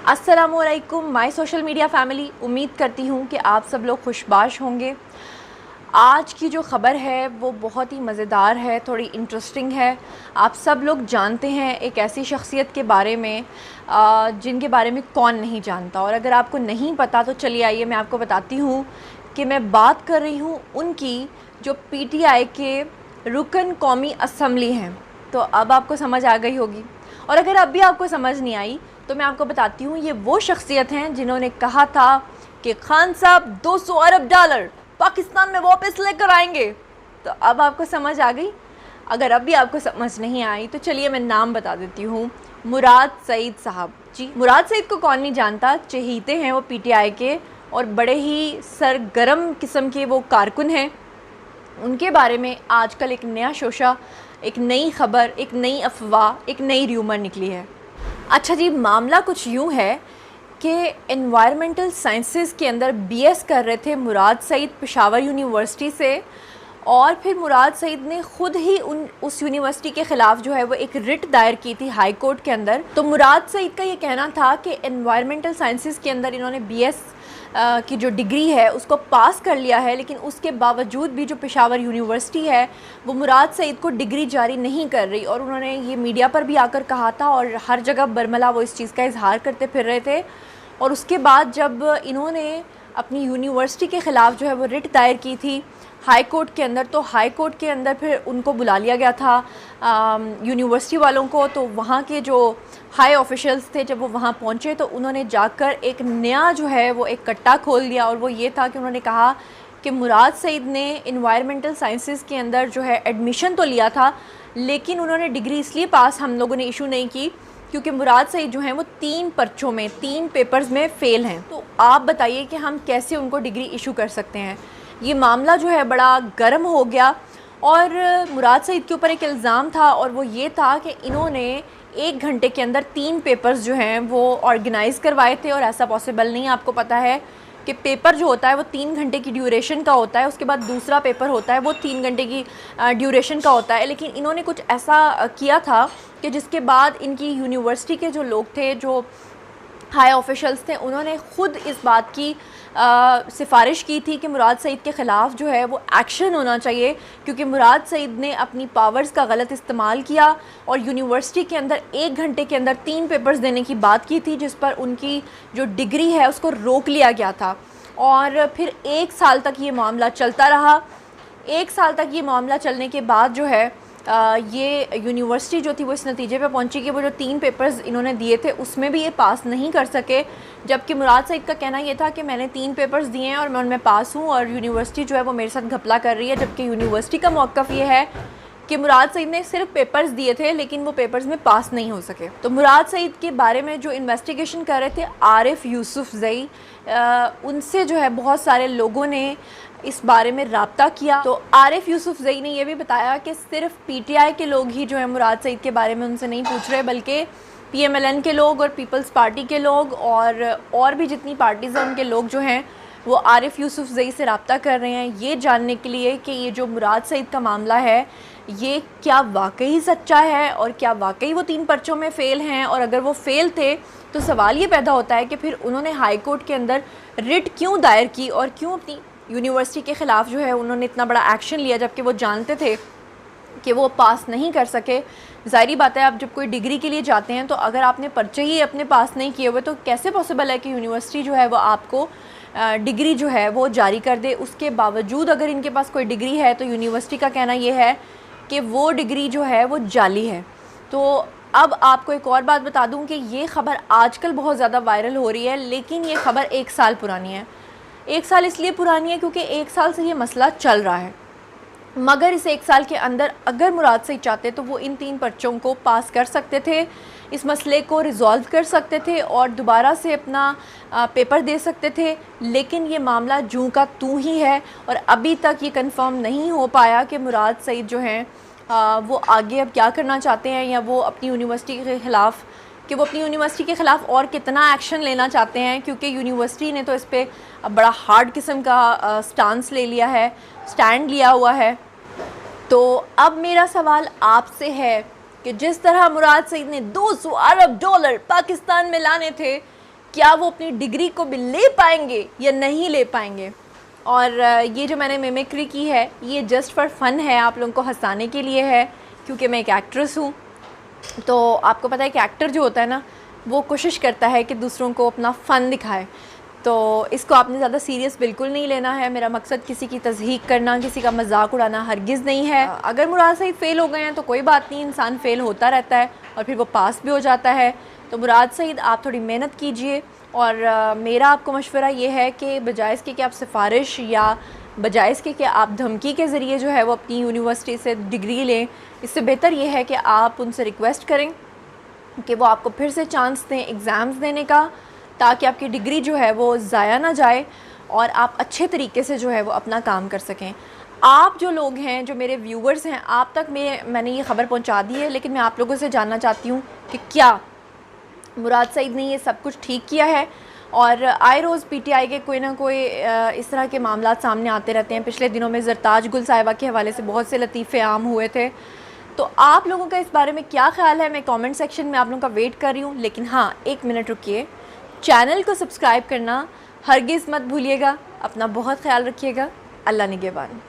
अस्सलामुअलैकुम my social media family. उम्मीद करती हूँ कि आप सब लोग खुशबाश होंगे। आज की जो ख़बर है वो बहुत ही मज़ेदार है, थोड़ी इंटरेस्टिंग है। आप सब लोग जानते हैं एक ऐसी शख्सियत के बारे में जिनके बारे में कौन नहीं जानता, और अगर आपको नहीं पता तो चलिए आइए मैं आपको बताती हूँ कि मैं बात कर रही हूँ उनकी जो पीटीआई के रुकन कौमी असम्बली हैं। तो अब आपको समझ आ गई होगी, और अगर अब भी आपको समझ नहीं आई तो मैं आपको बताती हूँ ये वो शख्सियत हैं जिन्होंने कहा था कि खान साहब 200 अरब डॉलर पाकिस्तान में वापस लेकर आएंगे। तो अब आपको समझ आ गई। अगर अब भी आपको समझ नहीं आई तो चलिए मैं नाम बता देती हूँ, मुराद सईद साहब। जी, मुराद सईद को कौन नहीं जानता, चहीते हैं वो पीटीआई के और बड़े ही सरगर्म किस्म के वो कारकुन हैं। उनके बारे में आजकल एक नया शोशा, एक नई ख़बर, एक नई अफवाह, एक नई र्यूमर निकली है। अच्छा जी, मामला कुछ यूँ है कि एनवायरमेंटल साइंसेस के अंदर बीएस कर रहे थे मुराद सईद पेशावर यूनिवर्सिटी से, और फिर मुराद सईद ने ख़ुद ही उस यूनिवर्सिटी के ख़िलाफ़ जो है वो एक रिट दायर की थी हाई कोर्ट के अंदर। तो मुराद सईद का ये कहना था कि एनवायरमेंटल साइंसेस के अंदर इन्होंने बीएस की जो डिग्री है उसको पास कर लिया है, लेकिन उसके बावजूद भी जो पेशावर यूनिवर्सिटी है वो मुराद सईद को डिग्री जारी नहीं कर रही। और उन्होंने ये मीडिया पर भी आकर कहा था और हर जगह बरमला वो इस चीज़ का इजहार करते फिर रहे थे। और उसके बाद जब इन्होंने अपनी यूनिवर्सिटी के ख़िलाफ़ जो है वो रिट दायर की थी हाई कोर्ट के अंदर, तो हाई कोर्ट के अंदर फिर उनको बुला लिया गया था यूनिवर्सिटी वालों को। तो वहाँ के जो हाई ऑफिशियल्स थे जब वो वहाँ पहुँचे तो उन्होंने जाकर एक नया जो है वो एक कट्टा खोल दिया, और वो ये था कि उन्होंने कहा कि मुराद सईद ने इन्वायरमेंटल साइंसेस के अंदर जो है एडमिशन तो लिया था, लेकिन उन्होंने डिग्री इसलिए पास हम लोगों ने इशू नहीं की क्योंकि मुराद सईद जो हैं वो 3 पर्चों में 3 पेपर्स में फ़ेल हैं। तो आप बताइए कि हम कैसे उनको डिग्री इशू कर सकते हैं। ये मामला जो है बड़ा गर्म हो गया, और मुराद सईद के ऊपर एक इल्ज़ाम था, और वो ये था कि इन्होंने 1 घंटे के अंदर 3 पेपर्स जो हैं वो ऑर्गेनाइज़ करवाए थे, और ऐसा पॉसिबल नहीं। आपको पता है कि पेपर जो होता है वो 3 घंटे की ड्यूरेशन का होता है, उसके बाद दूसरा पेपर होता है वो 3 घंटे की ड्यूरेशन का होता है। लेकिन इन्होंने कुछ ऐसा किया था कि जिसके बाद इनकी यूनिवर्सिटी के जो लोग थे, जो हाई ऑफिशल्स थे, उन्होंने ख़ुद इस बात की सिफारिश की थी कि मुराद सईद के ख़िलाफ़ जो है वो एक्शन होना चाहिए, क्योंकि मुराद सईद ने अपनी पावर्स का गलत इस्तेमाल किया और यूनिवर्सिटी के अंदर 1 घंटे के अंदर 3 पेपर्स देने की बात की थी, जिस पर उनकी जो डिग्री है उसको रोक लिया गया था। और फिर 1 साल तक ये मामला चलता रहा। 1 साल तक ये मामला चलने के बाद जो है ये यूनिवर्सिटी जो थी वो इस नतीजे पे पहुंची कि वो जो 3 पेपर्स इन्होंने दिए थे उसमें भी ये पास नहीं कर सके। जबकि मुराद सईद का कहना ये था कि मैंने 3 पेपर्स दिए हैं और मैं उनमें पास हूँ, और यूनिवर्सिटी जो है वो मेरे साथ घपला कर रही है। जबकि यूनिवर्सिटी का मौक़िफ़ ये है कि मुराद सईद ने सिर्फ पेपर्स दिए थे लेकिन वो पेपर्स में पास नहीं हो सके। तो मुराद सईद के बारे में जो इन्वेस्टिगेशन कर रहे थे आरिफ यूसुफ ज़ई, उनसे जो है बहुत सारे लोगों ने इस बारे में रब्ता किया। तो आरिफ यूसुफ ज़ई ने यह भी बताया कि सिर्फ पीटीआई के लोग ही जो है मुराद सईद के बारे में उनसे नहीं पूछ रहे, बल्कि पीएमएलएन के लोग और पीपल्स पार्टी के लोग और भी जितनी पार्टीज़ हैं उनके लोग जो हैं वो आरिफ यूसुफ ज़ई से रब्ता कर रहे हैं ये जानने के लिए कि ये जो मुराद सईद का मामला है ये क्या वाकई सच्चा है, और क्या वाकई वो 3 पर्चों में फ़ेल हैं। और अगर वो फ़ेल थे तो सवाल ये पैदा होता है कि फिर उन्होंने हाई कोर्ट के अंदर रिट क्यों दायर की और क्यों अपनी यूनिवर्सिटी के ख़िलाफ़ जो है उन्होंने इतना बड़ा एक्शन लिया, जबकि वो जानते थे कि वो पास नहीं कर सके। ज़ाहिरी बात है, आप जब कोई डिग्री के लिए जाते हैं तो अगर आपने पर्चे ही अपने पास नहीं किए हुए तो कैसे पॉसिबल है कि यूनिवर्सिटी जो है वो आपको डिग्री जो है वो जारी कर दे। उसके बावजूद अगर इनके पास कोई डिग्री है तो यूनिवर्सिटी का कहना ये है कि वो डिग्री जो है वो जाली है। तो अब आपको एक और बात बता दूं कि ये ख़बर आजकल बहुत ज़्यादा वायरल हो रही है, लेकिन ये ख़बर 1 साल पुरानी है। 1 साल इसलिए पुरानी है क्योंकि 1 साल से ये मसला चल रहा है, मगर इस 1 साल के अंदर अगर मुराद सईद चाहते तो वो इन 3 पर्चों को पास कर सकते थे, इस मसले को रिज़ॉल्व कर सकते थे और दोबारा से अपना पेपर दे सकते थे। लेकिन ये मामला जूं का तू ही है, और अभी तक ये कंफर्म नहीं हो पाया कि मुराद सईद जो हैं वो आगे अब क्या करना चाहते हैं, या वो अपनी यूनिवर्सिटी के ख़िलाफ़ और कितना एक्शन लेना चाहते हैं, क्योंकि यूनिवर्सिटी ने तो इस पर बड़ा हार्ड किस्म का स्टैंड लिया हुआ है। तो अब मेरा सवाल आपसे है कि जिस तरह मुराद सईद ने 200 अरब डॉलर पाकिस्तान में लाने थे, क्या वो अपनी डिग्री को भी ले पाएंगे या नहीं ले पाएंगे। और ये जो मैंने मिमिक्री की है ये जस्ट फॉर फन है, आप लोगों को हंसाने के लिए है, क्योंकि मैं एक एक्ट्रेस हूँ। तो आपको पता है कि एक्टर जो होता है ना वो कोशिश करता है कि दूसरों को अपना फ़न दिखाए, तो इसको आपने ज़्यादा सीरियस बिल्कुल नहीं लेना है। मेरा मकसद किसी की तज़हीक करना, किसी का मजाक उड़ाना हरगिज़ नहीं है। अगर मुराद सईद फ़ेल हो गए हैं तो कोई बात नहीं, इंसान फ़ेल होता रहता है और फिर वो पास भी हो जाता है। तो मुराद सईद आप थोड़ी मेहनत कीजिए, और मेरा आपको मशवरा ये है कि बजाय इसके कि आप सिफारिश या बजाय इसके कि आप धमकी के ज़रिए जो है वो अपनी यूनिवर्सिटी से डिग्री लें, इससे बेहतर ये है कि आप उनसे रिक्वेस्ट करें कि वो आपको फिर से चांस दें एग्ज़ाम्स देने का, ताकि आपकी डिग्री जो है वो ज़ाया ना जाए और आप अच्छे तरीके से जो है वो अपना काम कर सकें। आप जो लोग हैं, जो मेरे व्यूवर्स हैं, आप तक मैंने ये ख़बर पहुंचा दी है, लेकिन मैं आप लोगों से जानना चाहती हूँ कि क्या मुराद सईद ने ये सब कुछ ठीक किया है। और आए रोज़ पीटीआई के कोई ना कोई इस तरह के मामला सामने आते रहते हैं। पिछले दिनों में ज़रताज गुल साहिबा के हवाले से बहुत से लतीफ़े आम हुए थे। तो आप लोगों का इस बारे में क्या ख्याल है, मैं कमेंट सेक्शन में आप लोगों का वेट कर रही हूँ। लेकिन हाँ, एक मिनट रुकिए, चैनल को सब्सक्राइब करना हरगिज़ मत भूलिएगा। अपना बहुत ख्याल रखिएगा। अल्लाह निगहबान।